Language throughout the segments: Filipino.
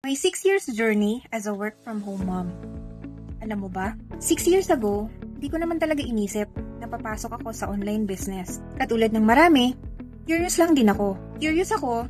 My 6 years journey as a work from home mom. Alam mo ba, 6 years ago, di ko naman talaga inisip na papasok ako sa online business. Katulad ng marami, curious lang din ako. Curious ako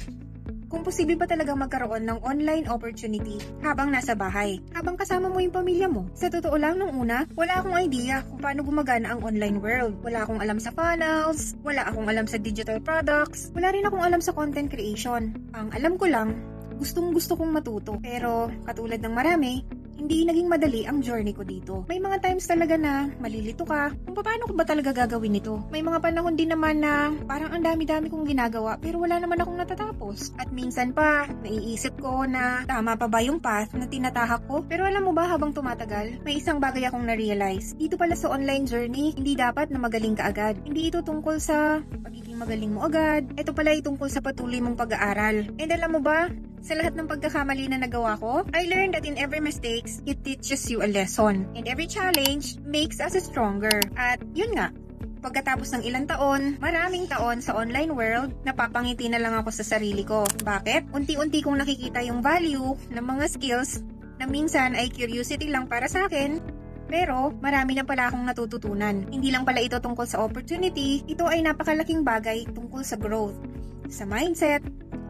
kung posible ba talaga magkaroon ng online opportunity habang nasa bahay, habang kasama mo yung pamilya mo. Sa totoo lang, nung una, wala akong idea kung paano gumagana ang online world. Wala akong alam sa funnels, wala akong alam sa digital products, wala rin akong alam sa content creation. Ang alam ko lang, gustong-gusto kong matuto. Pero, katulad ng marami, hindi naging madali ang journey ko dito. May mga times talaga na malilito ka kung paano ko ba talaga gagawin ito. May mga panahon din naman na parang ang dami-dami kong ginagawa pero wala naman akong natatapos. At minsan pa, naiisip ko na tama pa ba yung path na tinatahak ko. Pero alam mo ba, habang tumatagal, may isang bagay akong na-realize. Dito pala sa online journey, hindi dapat na magaling ka agad. Hindi ito tungkol sa pagiging magaling mo agad. Ito pala ay tungkol sa patuloy mong pag-aaral. And alam mo ba, sa lahat ng pagkakamali na nagawa ko, I learned that in every mistakes, it teaches you a lesson. And every challenge makes us stronger. At yun nga, pagkatapos ng ilang taon, maraming taon sa online world, napapangiti na lang ako sa sarili ko. Bakit? Unti-unti kong nakikita yung value ng mga skills na minsan ay curiosity lang para sa akin, pero marami na pala akong natututunan. Hindi lang pala ito tungkol sa opportunity, ito ay napakalaking bagay tungkol sa growth, sa mindset,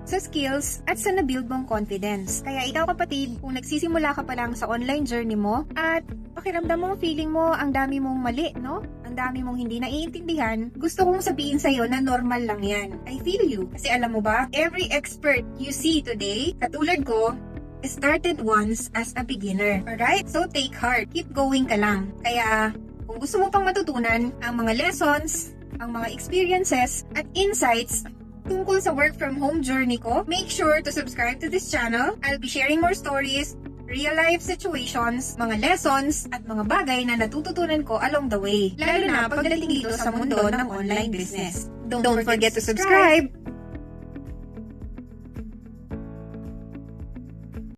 sa skills, at sa nabuild mong confidence. Kaya ikaw kapatid, kung nagsisimula ka pa lang sa online journey mo, at pakiramdam mo, feeling mo, ang dami mong mali, no? Ang dami mong hindi naiintindihan, gusto kong sabihin sa'yo na normal lang yan. I feel you. Kasi alam mo ba, every expert you see today, katulad ko, started once as a beginner. Alright? So take heart. Keep going ka lang. Kaya, kung gusto mo pang matutunan ang mga lessons, ang mga experiences, at insights tungkol sa work from home journey ko, make sure to subscribe to this channel. I'll be sharing more stories, real life situations, mga lessons, at mga bagay na natututunan ko along the way. Lalo na pagdating dito sa mundo ng online business. Don't forget to subscribe!